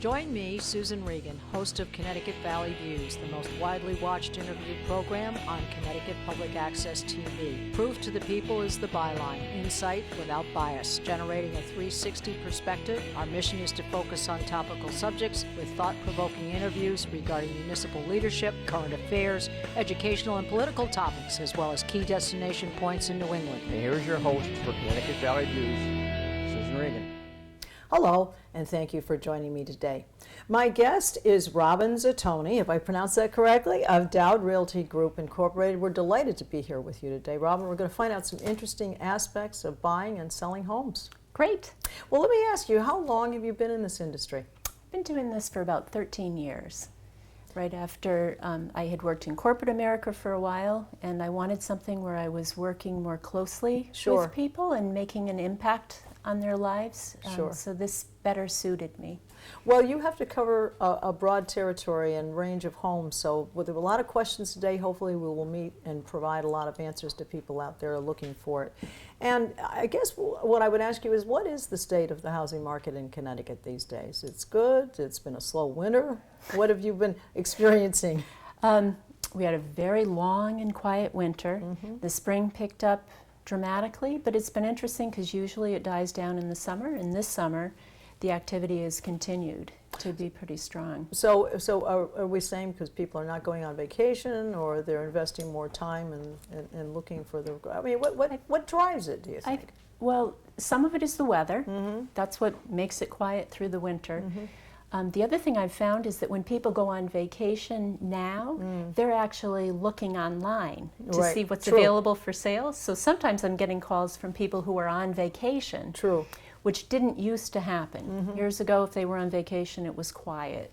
Join me, Susan Regan, host of Connecticut Valley Views, the most widely watched interview program on Connecticut Public Access TV. Proof to the people is the byline, insight without bias, generating a 360 perspective. Our mission is to focus on topical subjects with thought-provoking interviews regarding municipal leadership, current affairs, educational and political topics, as well as key destination points in New England. And here's your host for Connecticut Valley Views, Susan Regan. Hello, and thank you for joining me today. My guest is Robin Zatony, if I pronounced that correctly, of Dowd Realty Group Incorporated. We're delighted to be here with you today. Robin, we're going to find out some interesting aspects of buying and selling homes. Great. Well, let me ask you, how long have you been in this industry? I've been doing this for about 13 years. Right after I had worked in corporate America for a while, and I wanted something where I was working more closely with people and making an impact on their lives. So this better suited me. Well, you have to cover a broad territory and range of homes, so with a lot of questions today, hopefully we will meet and provide a lot of answers to people out there looking for it. And I guess what I would ask you is, what is the state of the housing market in Connecticut these days? It's good? It's been a slow winter? What have you been experiencing? We had a very long and quiet winter. The spring picked up dramatically, but it's been interesting because usually it dies down in the summer, and this summer the activity has continued to be pretty strong. So are we saying because people are not going on vacation, or they're investing more time and looking for the, I mean, what drives it, do you think? Well, some of it is the weather. That's what makes it quiet through the winter. The other thing I've found is that when people go on vacation now, they're actually looking online to see what's available for sale. So sometimes I'm getting calls from people who are on vacation, which didn't used to happen. Years ago, if they were on vacation, it was quiet.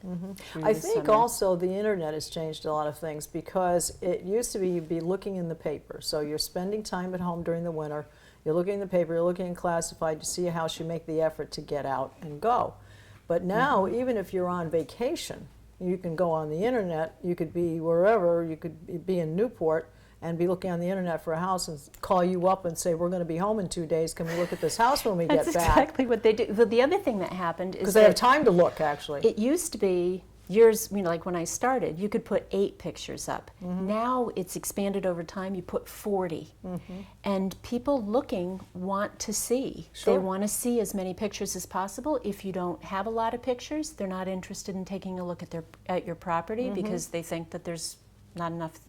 I think also the internet has changed a lot of things, because it used to be you'd be looking in the paper. So you're spending time at home during the winter, you're looking in the paper, you're looking in classified, you see a house, you make the effort to get out and go. But now, even if you're on vacation, you can go on the internet, you could be wherever, you could be in Newport and be looking on the internet for a house and call you up and say, we're going to be home in 2 days, can we look at this house when we get back? That's exactly what they do. But the other thing that happened is because they have time to look, actually. It used to be years, like when I started, you could put 8 pictures up. Now it's expanded over time, you put 40. And people looking want to see. They want to see as many pictures as possible. If you don't have a lot of pictures, they're not interested in taking a look at your property because they think that there's not enough,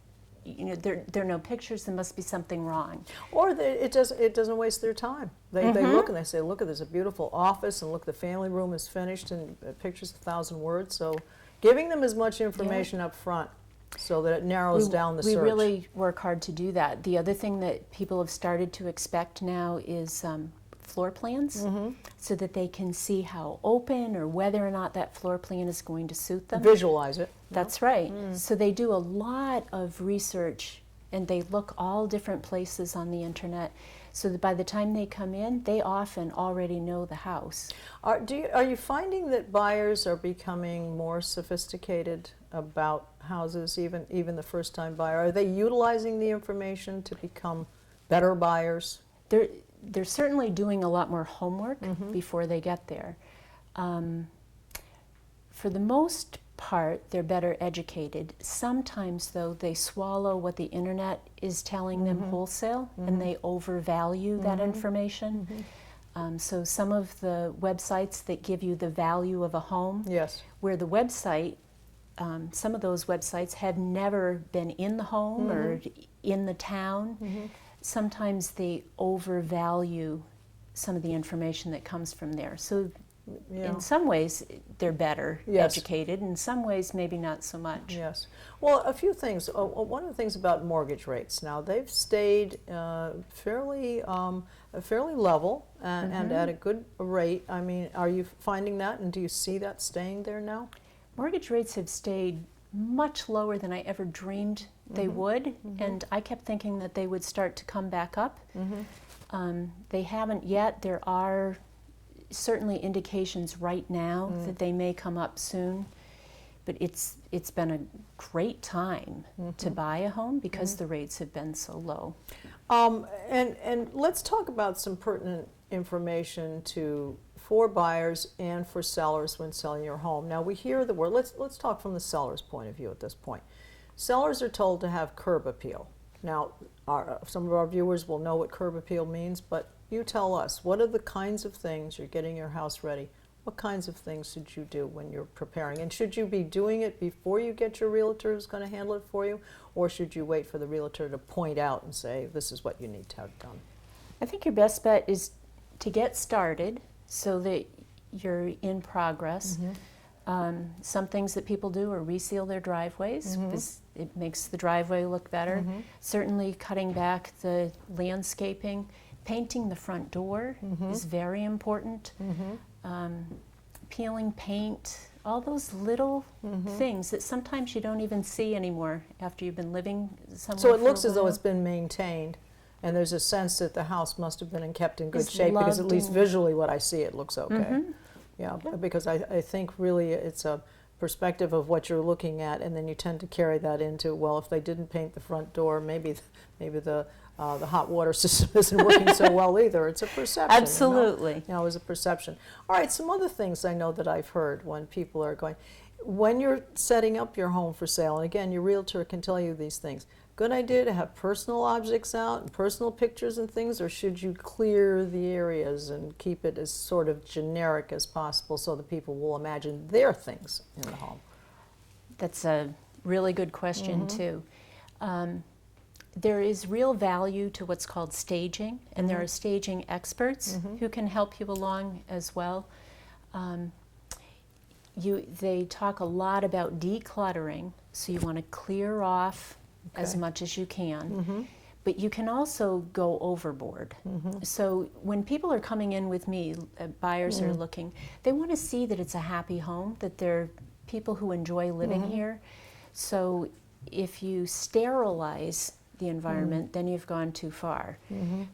there are no pictures, there must be something wrong. Or it doesn't waste their time. They look and they say, look, there's a beautiful office, and look, the family room is finished, and pictures 1,000 words. So giving them as much information up front so that it narrows down the search. We really work hard to do that. The other thing that people have started to expect now is floor plans, so that they can see how open or whether or not that floor plan is going to suit them. Visualize it. That's right. So they do a lot of research, and they look all different places on the internet, so that by the time they come in, they often already know the house. Are you finding that buyers are becoming more sophisticated about houses, even the first-time buyer? Are they utilizing the information to become better buyers? They're certainly doing a lot more homework before they get there. For the most part, they're better educated. Sometimes, though, they swallow what the internet is telling them wholesale, and they overvalue that information. So some of the websites that give you the value of a home, where the website, some of those websites have never been in the home or in the town. Sometimes they overvalue some of the information that comes from there. So in some ways, they're better educated. In some ways, maybe not so much. Yes. Well, a few things. One of the things about mortgage rates, now they've stayed fairly level and at a good rate. I mean, are you finding that, and do you see that staying there now? Mortgage rates have stayed much lower than I ever dreamed they would, and I kept thinking that they would start to come back up. They haven't yet. There are certainly indications right now that they may come up soon, but it's been a great time to buy a home because the rates have been so low. And let's talk about some pertinent information for buyers and for sellers when selling your home. Now we hear the word, let's talk from the seller's point of view at this point. Sellers are told to have curb appeal. Now some of our viewers will know what curb appeal means, but you tell us, what are the kinds of things you're getting your house ready? What kinds of things should you do when you're preparing? And should you be doing it before you get your realtor who's going to handle it for you? Or should you wait for the realtor to point out and say, this is what you need to have done? I think your best bet is to get started so that you're in progress. Some things that people do are reseal their driveways because it makes the driveway look better. Certainly cutting back the landscaping. Painting the front door is very important. Peeling paint, all those little things that sometimes you don't even see anymore after you've been living somewhere. So it looks for a as though while. it's been maintained, and there's a sense that the house must have been kept in good It's shape, because at loved least and- visually what I see, it looks okay. Yeah, because I think really it's a perspective of what you're looking at, and then you tend to carry that into, well, if they didn't paint the front door, maybe the hot water system isn't working so well either. It's a perception. Absolutely. You know, it's a perception. All right, some other things I know that I've heard when people are going, when you're setting up your home for sale, and again, your realtor can tell you these things, good idea to have personal objects out and personal pictures and things, or should you clear the areas and keep it as sort of generic as possible so that people will imagine their things in the home? That's a really good question too. There is real value to what's called staging, and there are staging experts who can help you along as well. They talk a lot about decluttering, so you want to clear off as much as you can. But you can also go overboard. So when people are coming in with me, buyers are looking, they want to see that it's a happy home, that they're people who enjoy living here. So if you sterilize the environment, then you've gone too far.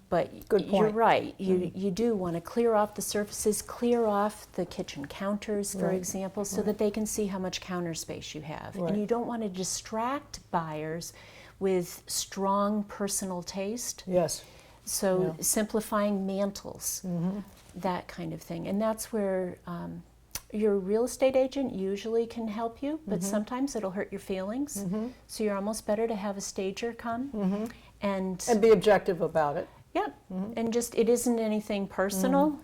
But Good you're point. right. You do want to clear off the surfaces, clear off the kitchen counters, for Right. example, so that they can see how much counter space you have. Right. And you don't want to distract buyers with strong personal taste. Yes. So simplifying mantles, that kind of thing. And that's where your real estate agent usually can help you, but sometimes it'll hurt your feelings. So you're almost better to have a stager come and And be objective about it. yeah, and just it isn't anything personal,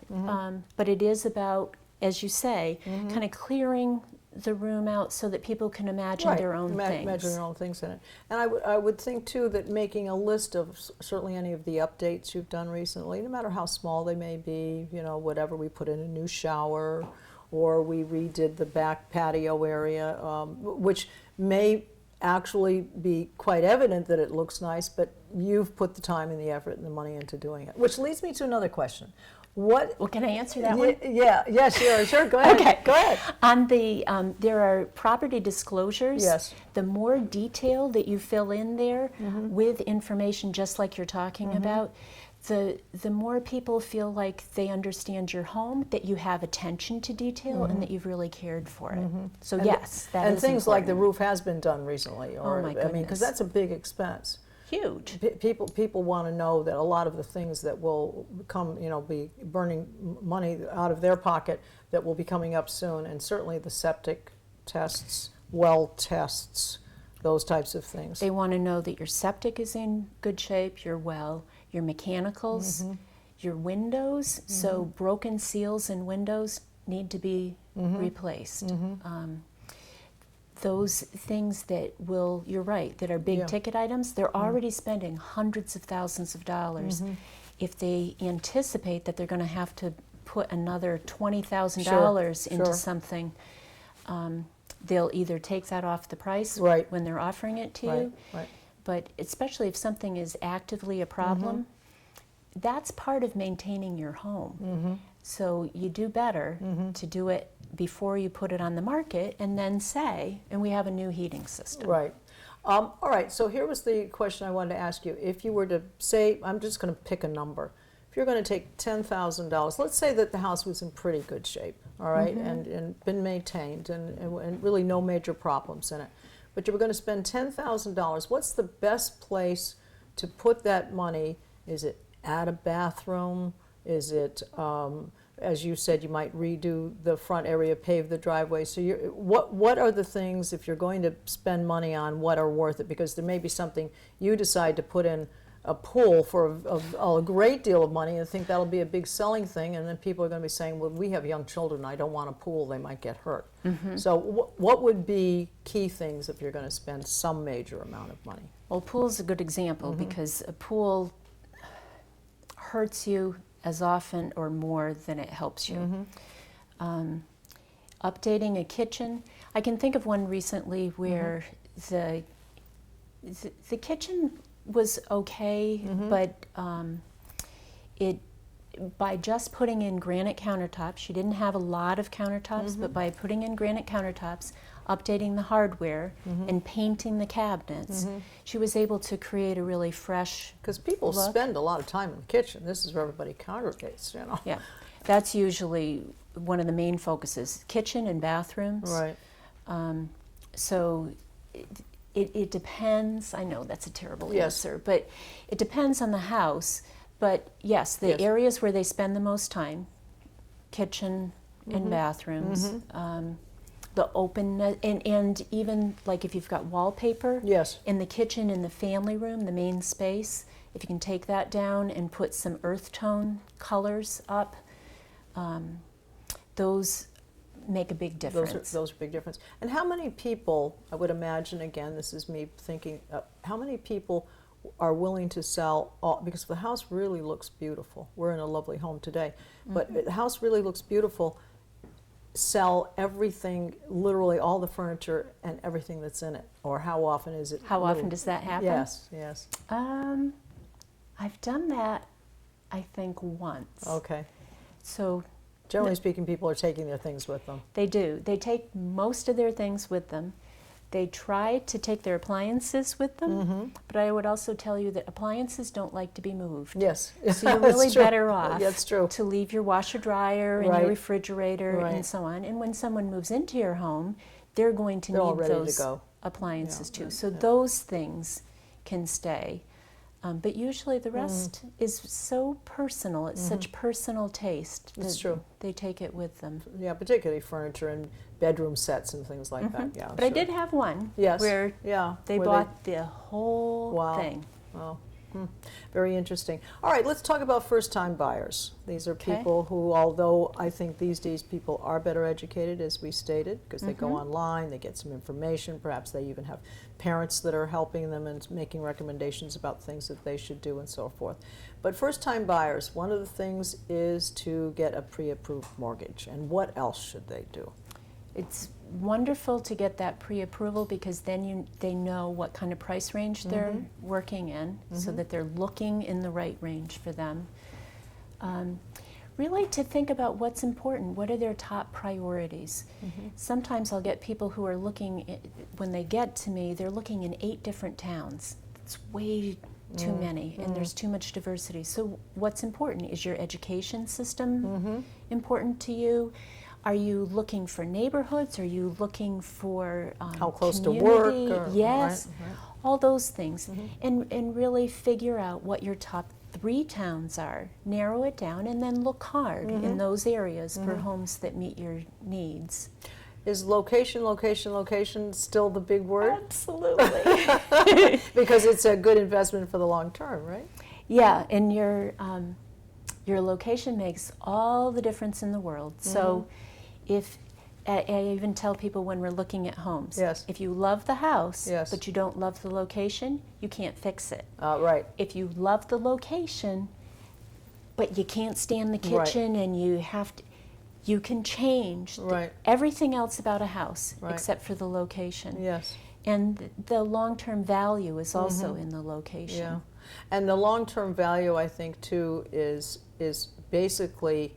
but it is about, as you say, kind of clearing the room out so that people can imagine their own things. Imagine their own things in it. And I would think too that making a list of certainly any of the updates you've done recently, no matter how small they may be, you know, whatever, we put in a new shower, or we redid the back patio area, which may actually be quite evident that it looks nice, but you've put the time and the effort and the money into doing it. Which leads me to another question. Well, can I answer that one? Yeah, sure, go ahead. Okay. Go ahead. On the, there are property disclosures. Yes. The more detail that you fill in there with information just like you're talking about, the more people feel like they understand your home, that you have attention to detail, and that you've really cared for it. So And yes, that and is things like the important. roof has been done recently, or my I mean, because goodness. that's a big expense. Huge. People want to know that a lot of the things that will come, you know, be burning money out of their pocket that will be coming up soon, and certainly the septic tests, well tests, those types of things. They want to know that your septic is in good shape, your well, your mechanicals, your windows. So broken seals in windows need to be replaced. Those things that will, you're right, that are big ticket items, they're already spending hundreds of thousands of dollars. If they anticipate that they're going to have to put another $20,000 into sure. something, they'll either take that off the price Right. when they're offering it to you, Right. but especially if something is actively a problem, that's part of maintaining your home. So you do better to do it before you put it on the market and then say, and we have a new heating system. Right. All right, so here was the question I wanted to ask you. If you were to say, I'm just going to pick a number. If you're going to take $10,000, let's say that the house was in pretty good shape, all right, and been maintained and really no major problems in it. But you were going to spend $10,000. What's the best place to put that money? Is it add a bathroom? Is it as you said, you might redo the front area, pave the driveway. So what are the things, if you're going to spend money on, what are worth it? Because there may be something you decide to put in a pool for a great deal of money and think that'll be a big selling thing, and then people are going to be saying, well, we have young children, I don't want a pool, they might get hurt. So what would be key things if you're going to spend some major amount of money? Well, pool is a good example because a pool hurts you as often or more than it helps you. Updating a kitchen, I can think of one recently where the kitchen was okay, but by just putting in granite countertops, she didn't have a lot of countertops, but by putting in granite countertops, updating the hardware, and painting the cabinets, she was able to create a really fresh Because people look. spend a lot of time in the kitchen. This is where everybody congregates, you know. Yeah, that's usually one of the main focuses, kitchen and bathrooms. Right. So it depends. I know that's a terrible Yes. answer, but it depends on the house. But yes, the Yes. areas where they spend the most time, kitchen and bathrooms, the openness, and even like if you've got wallpaper Yes. in the kitchen, in the family room, the main space, if you can take that down and put some earth tone colors up, those make a big difference. Those are big difference. And how many people, I would imagine, again, this is me thinking, how many people are willing to sell all, because the house really looks beautiful. We're in a lovely home today, but the house really looks beautiful. Sell everything, literally all the furniture and everything that's in it, or how often is it? How often does that happen? Yes, yes. I've done that, I think, once. Okay. So Generally speaking, people are taking their things with them. they do. They take most of their things with them. They try to take their appliances with them, but I would also tell you that appliances don't like to be moved. Yes. So you're That's really true. better off That's true. to leave your washer dryer and Right. your refrigerator Right. and so on. And when someone moves into your home, they're going to They're all need ready to those go. appliances Yeah, too. So those things can stay. But usually the rest is so personal. It's such personal taste It's that true. they take it with them. Yeah, particularly furniture and bedroom sets and things like that. Yeah, But I sure. did have one Yes. where Yeah. they where bought the whole Wow. thing. Wow. Very interesting. All right, let's talk about first-time buyers. These are Okay. people who, although I think these days people are better educated, as we stated, because they go online, they get some information, perhaps they even have parents that are helping them and making recommendations about things that they should do and so forth. But first-time buyers, one of the things is to get a pre-approved mortgage. And what else should they do? It's wonderful to get that pre-approval because then they know what kind of price range they're working in, so that they're looking in the right range for them. Really to think about what's important, what are their top priorities. Sometimes I'll get people who are looking, when they get to me, they're looking in 8 different towns. It's way too many, and there's too much diversity. So what's important? Is your education system important to you? Are you looking for neighborhoods? Are you looking for How close community? to work? Yes, Right. all those things. And really figure out what your top 3 towns are. Narrow it down and then look hard in those areas for homes that meet your needs. Is location still the big word? Absolutely. Because it's a good investment for the long term, right? Yeah, and your location makes all the difference in the world. So if I even tell people when we're looking at homes, Yes. if you love the house, Yes. but you don't love the location, you can't fix it. Right. If you love the location, but you can't stand the Right. kitchen and you can change Right. everything else about a house Right. except for the location. Yes. And the long-term value is also in the location. Yeah. And the long-term value, I think, too, is basically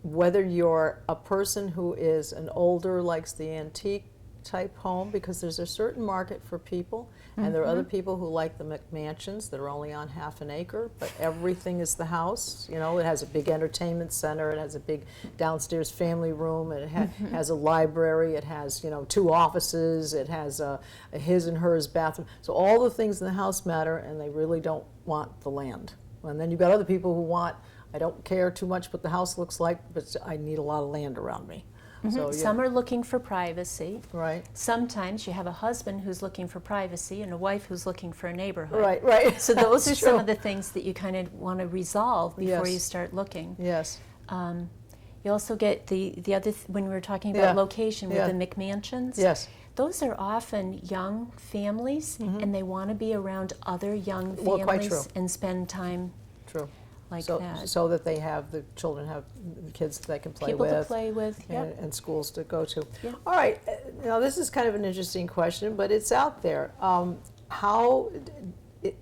whether you're a person who is an older, likes the antique type home, because there's a certain market for people, and there are other people who like the McMansions that are only on half an acre, but everything is the house. You know, it has a big entertainment center, it has a big downstairs family room, it has a library, it has, 2 offices, it has a his and hers bathroom. So all the things in the house matter, and they really don't want the land. And then you've got other people who want I don't care too much what the house looks like, but I need a lot of land around me. So, yeah. Some are looking for privacy. Right. Sometimes you have a husband who's looking for privacy and a wife who's looking for a neighborhood. Right, right. So those are That's some true. of the things that you kind of want to resolve before Yes. you start looking. Yes. You also get the other, when we were talking Yeah. about location with Yeah. the McMansions. Yes. Those are often young families, and they want to be around other young Well, quite families true. and spend time True. like So, that. so that the children have the kids that they can play People with. to play with. Yep. And schools to go to. Yeah. All right, now this is kind of an interesting question, but it's out there.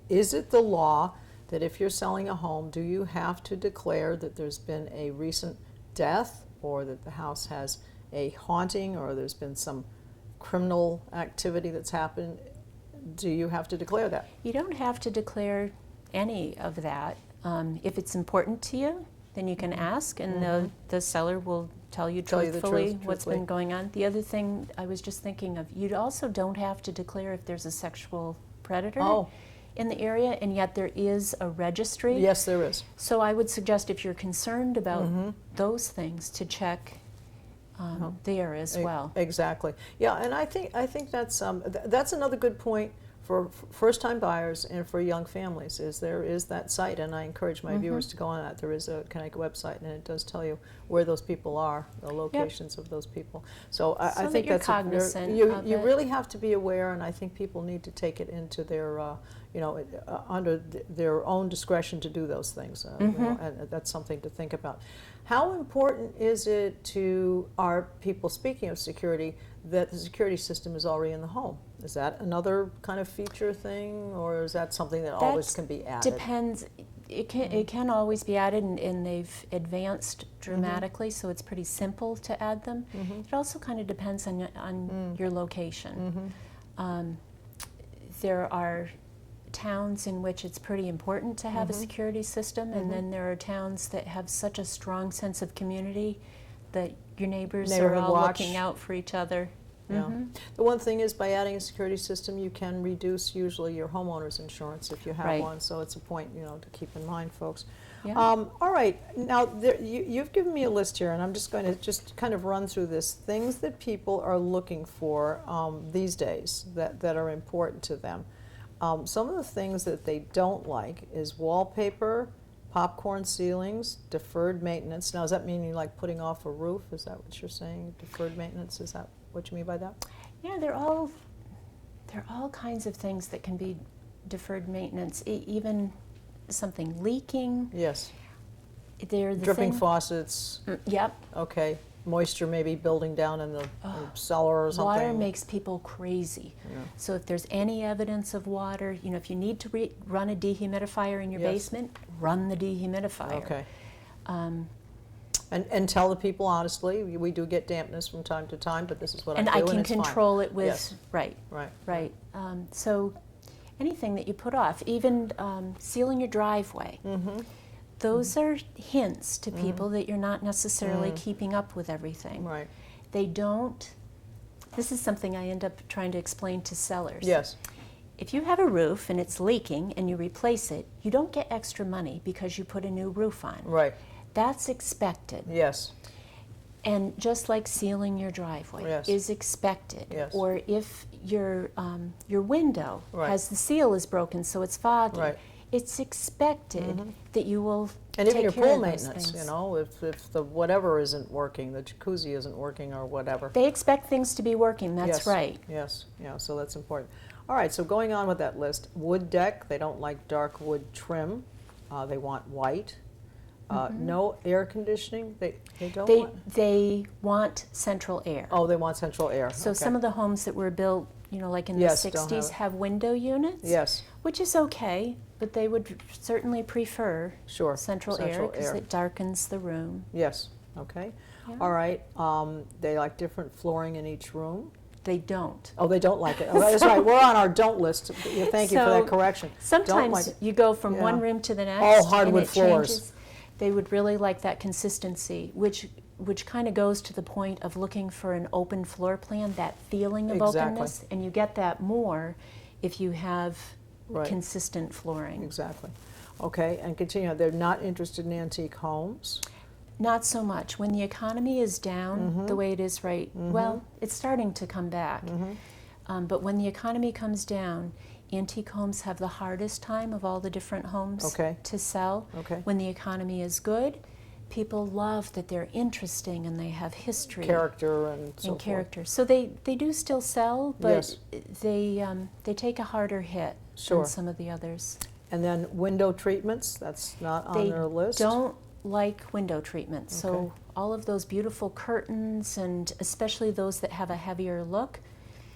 Is it the law that if you're selling a home, do you have to declare that there's been a recent death, or that the house has a haunting, or there's been some criminal activity that's happened? Do you have to declare that? You don't have to declare any of that. If it's important to you, then you can ask, and the seller will tell you Tell you the truthfully truth, what's truthfully. been going on. The other thing I was just thinking of, you also don't have to declare if there's a sexual predator Oh. in the area, and yet there is a registry. Yes, there is. So I would suggest, if you're concerned about those things, to check there as well. Exactly. Yeah, and I think that's that's another good point for first-time buyers and for young families. Is there is that site, and I encourage my viewers to go on that. There is a Connecticut website, and it does tell you where those people are, the locations of those people. So I So that think you're that's cognizant you of you it. really have to be aware, and I think people need to take it into their under their own discretion to do those things. And that's something to think about. How important is it to our people, speaking of security, that the security system is already in the home? Is that another kind of feature thing, or is that something that always can be added? Depends. It can always be added, and they've advanced dramatically, so it's pretty simple to add them. It also kind of depends on your location. There are towns in which it's pretty important to have a security system, and then there are towns that have such a strong sense of community that your neighbors are Neighborhood all watch. looking out for each other. Yeah. The one thing is, by adding a security system, you can reduce usually your homeowner's insurance if you have Right. one. So it's a point, to keep in mind, folks. Yeah. All right. Now, you've given me a list here, and I'm just going to just kind of run through this. Things that people are looking for these days that are important to them. Some of the things that they don't like is wallpaper, popcorn ceilings, deferred maintenance. Now, does that mean you like putting off a roof? Is that what you're saying? Deferred maintenance? Is that what you mean by that? Yeah, they're all kinds of things that can be deferred maintenance. Even something leaking. Yes. They're the Dripping thing. faucets. Yep. Okay. Moisture maybe building down in the cellar or something. Water makes people crazy. Yeah. So if there's any evidence of water, if you need to run a dehumidifier in your Yes. basement, run the dehumidifier. Okay. And tell the people honestly, we do get dampness from time to time, but this is what And I do, I can it's fine. control it with, Yes. right. Right. So anything that you put off, even sealing your driveway, those are hints to people that you're not necessarily keeping up with everything. Right. They don't, this is something I end up trying to explain to sellers. Yes. If you have a roof and it's leaking and you replace it, you don't get extra money because you put a new roof on. Right. That's expected. Yes. And just like sealing your driveway Yes. is expected. Yes. Or if your window Right. has the seal is broken so it's foggy, Right. it's expected that you will And take even your care pool of those maintenance, things. if the whatever isn't working, the jacuzzi isn't working or whatever. They expect things to be working, that's Yes. right. Yes, yeah, so that's important. All right, so going on with that list, wood deck, they don't like dark wood trim. They want white. No air conditioning, they don't They, want? they want central air. Oh, they want central air. So okay. some of the homes that were built, like in Yes, the don't 60s have- have window units. Yes, Which is okay, but they would certainly prefer sure. central air because it darkens the room. Yes, okay. Yeah. All right, they like different flooring in each room. They don't. Oh, they don't like it. Oh, that's right, we're on our don't list. Thank you for that So, correction. Don't Sometimes like it. you go from Yeah. one room to the next. Oh, hardwood and it floors. changes. They would really like that consistency, which kind of goes to the point of looking for an open floor plan, that feeling of Exactly. openness, and you get that more if you have Right. consistent flooring. Exactly. Okay, and continue. They're not interested in antique homes. Not so much. When the economy is down the way it is well, it's starting to come back. But when the economy comes down, antique homes have the hardest time of all the different homes to sell. Okay. When the economy is good, people love that they're interesting and they have history. Character and so forth. Character. So they do still sell, but Yes. they take a harder hit Sure. than some of the others. And then window treatments, that's not on They their list? don't like window treatments. Okay. So all of those beautiful curtains, and especially those that have a heavier look.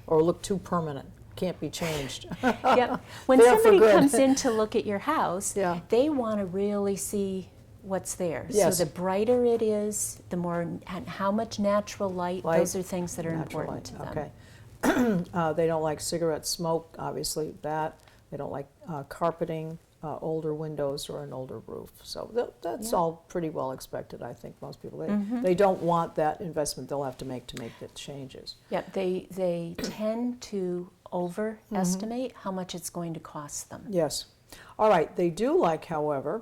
Or look too permanent, can't be changed. Yep. When There for somebody good. comes in to look at your house, Yeah. they want to really see what's there. Yes. So the brighter it is, the more, and how much natural light, Light, those are things that are Natural important to them. light, okay. They don't like cigarette smoke, obviously that. They don't like carpeting, older windows, or an older roof. So that's Yeah. all pretty well expected, I think, most people. They don't want that investment they'll have to make the changes. Yep, they tend to overestimate how much it's going to cost them. Yes. All right, they do like, however,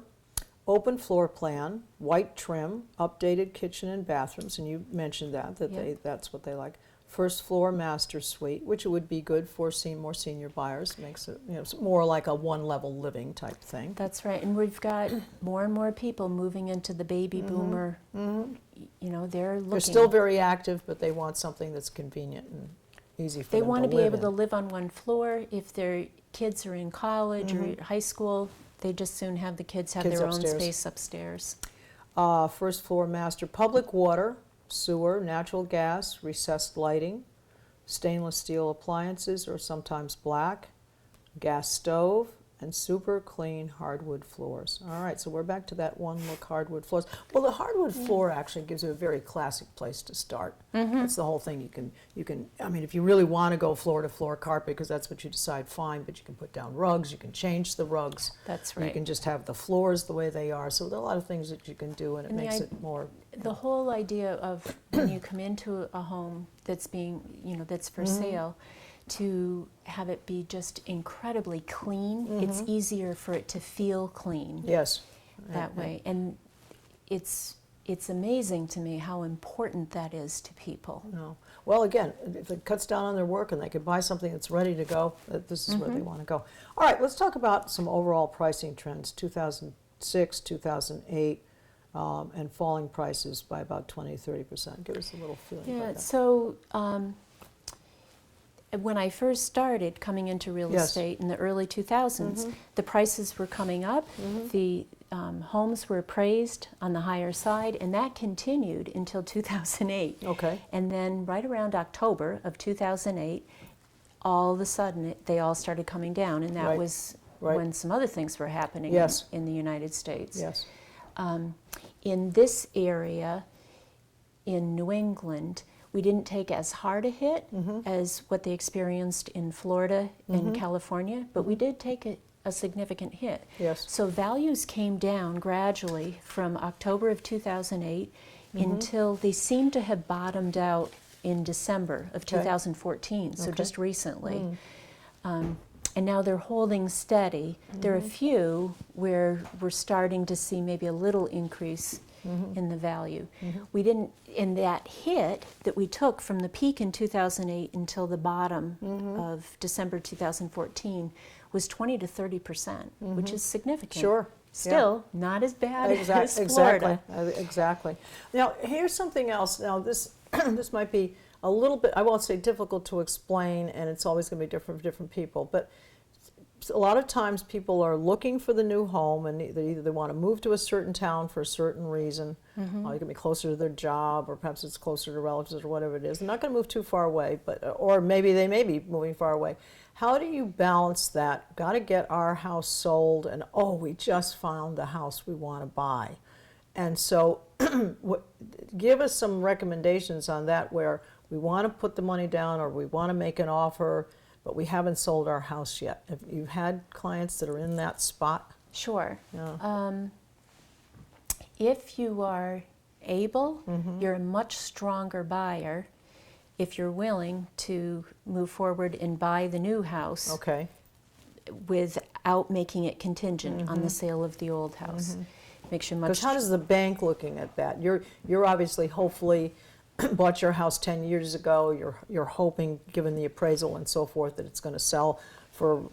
open floor plan, white trim, updated kitchen and bathrooms, and you mentioned that Yep. that's what they like. First floor master suite, which would be good for more senior buyers, makes it more like a one-level living type thing. That's right, and we've got more and more people moving into the baby boomer. You know, they're looking. They're still very active, but they want something that's convenient and easy for They them want to be live able in. to live on one floor. If their kids are in college or high school, they just soon have the kids have Kids their upstairs. own space upstairs. First floor master, public water, sewer, natural gas, recessed lighting, stainless steel appliances, or sometimes black, gas stove, and super clean hardwood floors. All right, so we're back to that one look hardwood floors. Well, the hardwood floor actually gives you a very classic place to start. That's the whole thing. You can. I mean, if you really want to go floor to floor carpet, because that's what you decide, fine. But you can put down rugs. You can change the rugs. That's You right. can just have the floors the way they are. So there are a lot of things that you can do, and it And the makes i- it more. The whole idea of when you come into a home that's that's for sale, to have it be just incredibly clean, it's easier for it to feel clean Yes. that way. And it's amazing to me how important that is to people. No. Well, again, if it cuts down on their work and they could buy something that's ready to go, this is where they want to go. All right, let's talk about some overall pricing trends, 2006, 2008, and falling prices by about 20 to 30%. Give us a little feeling Yeah, about that. so when I first started coming into real Yes. estate in the early 2000s, the prices were coming up, the homes were appraised on the higher side, and that continued until 2008. Okay. And then right around October of 2008, all of a sudden they all started coming down, and that Right. was Right. when some other things were happening Yes. in the United States. Yes. In this area, in New England, we didn't take as hard a hit as what they experienced in Florida and California, but we did take a significant hit. Yes. So values came down gradually from October of 2008 until they seem to have bottomed out in December of 2014, so just recently. And now they're holding steady. There are a few where we're starting to see maybe a little increase in the value. We didn't, in that hit that we took from the peak in 2008 until the bottom of December 2014 was 20 to 30%, which is significant. Sure. Still not as bad as Exactly. Florida. Exactly. Now, here's something else. Now, this this might be a little bit, I won't say difficult to explain, and it's always going to be different for different people, but a lot of times people are looking for the new home, and they want to move to a certain town for a certain reason. It can be closer to their job, or perhaps it's closer to relatives, or whatever it is. They're not going to move too far away, but or maybe they may be moving far away. How do you balance that? Got to get our house sold, and we just found the house we want to buy. And so give us some recommendations on that, where we want to put the money down or we want to make an offer, but we haven't sold our house yet. Have you had clients that are in that spot? Sure. Yeah. If you are able, you're a much stronger buyer if you're willing to move forward and buy the new house Okay. with without making it contingent on the sale of the old house. Makes you much. Because how does the bank looking at that? You're obviously, hopefully, bought your house 10 years ago. You're hoping, given the appraisal and so forth, that it's going to sell for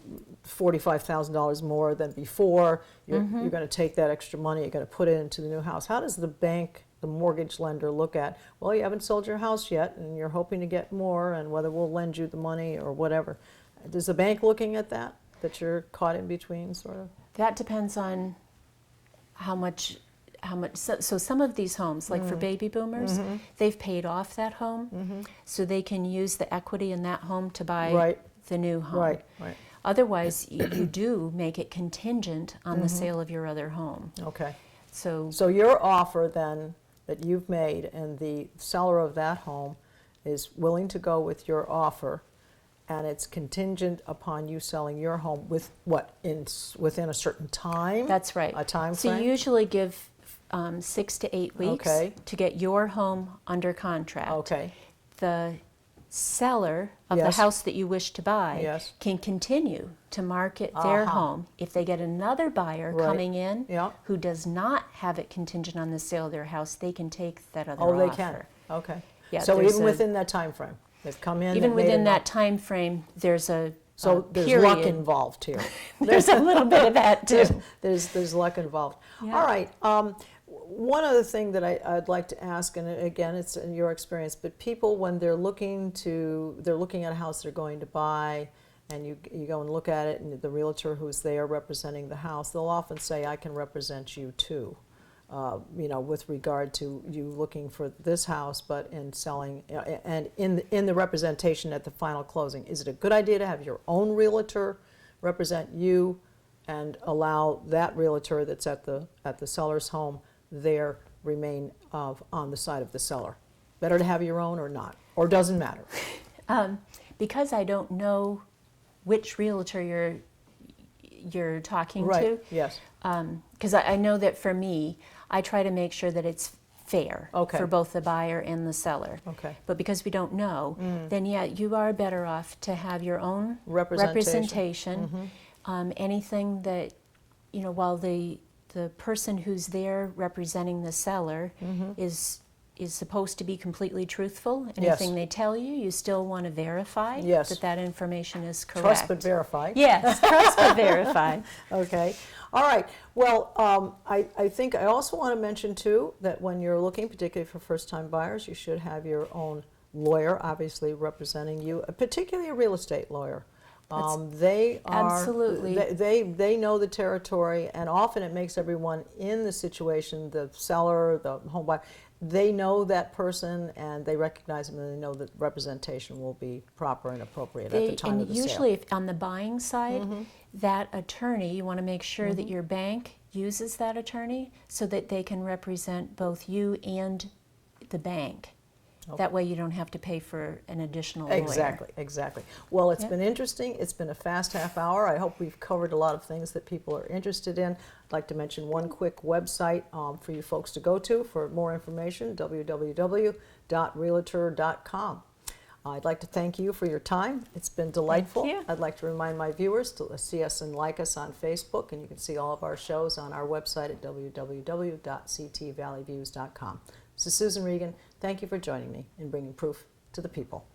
$45,000 more than before. You're going to take that extra money, you're going to put it into the new house. How does the bank, the mortgage lender, look at, well, you haven't sold your house yet and you're hoping to get more, and whether we'll lend you the money or whatever? Does the bank looking at that you're caught in between, sort of? That depends on how much. So some of these homes, like for baby boomers, they've paid off that home, so they can use the equity in that home to buy the new home. Right. Otherwise, you do make it contingent on the sale of your other home. Okay. So your offer then that you've made, and the seller of that home is willing to go with your offer, and it's contingent upon you selling your home with within a certain time? that's right. A time So frame? you usually give 6 to 8 weeks Okay. to get your home under contract. Okay. The seller of Yes. the house that you wish to buy Yes. can continue to market their home. If they get another buyer Right. coming in Yeah. who does not have it contingent on the sale of their house, they can take that other Oh, offer. they can. Okay. Yeah, So there's even a- within that time frame, they've come in. Even they've made within an that offer. time frame, there's a So there's period. luck involved here. There's a little bit of that too. There's luck involved. Yeah. All right. One other thing that I'd like to ask, and again, it's in your experience, but people, when they're looking at a house they're going to buy, and you go and look at it, and the realtor who's there representing the house, they'll often say, "I can represent you too," with regard to you looking for this house, but in selling, and in the representation at the final closing. Is it a good idea to have your own realtor represent you, and allow that realtor that's at the seller's home there remain on the side of the seller? Better to have your own or not? Or doesn't matter? Because I don't know which realtor you're talking Right, to. yes. Because I know that for me, I try to make sure that it's fair Okay. for both the buyer and the seller. Okay. But because we don't know, then yeah, you are better off to have your own Representation. Anything that, while the person who's there representing the seller is supposed to be completely truthful. Anything they tell you, you still want to verify Yes. that information is correct. Trust but verify. Yes, trust but verify. Okay. All right. Well, I think I also want to mention, too, that when you're looking, particularly for first-time buyers, you should have your own lawyer, obviously, representing you, particularly a real estate lawyer. They are absolutely. They know the territory, and often it makes everyone in the situation, the seller, the home buyer, they know that person and they recognize them, and they know that representation will be proper and appropriate at the time of the usually sale. if on the buying side, that attorney, you want to make sure that your bank uses that attorney so that they can represent both you and the bank. That way you don't have to pay for an additional lawyer. Exactly. Well, it's been interesting. It's been a fast half hour. I hope we've covered a lot of things that people are interested in. I'd like to mention one quick website for you folks to go to for more information, www.realtor.com. I'd like to thank you for your time. It's been delightful. Thank you. I'd like to remind my viewers to see us and like us on Facebook, and you can see all of our shows on our website at www.ctvalleyviews.com. This is Susan Regan. Thank you for joining me in bringing proof to the people.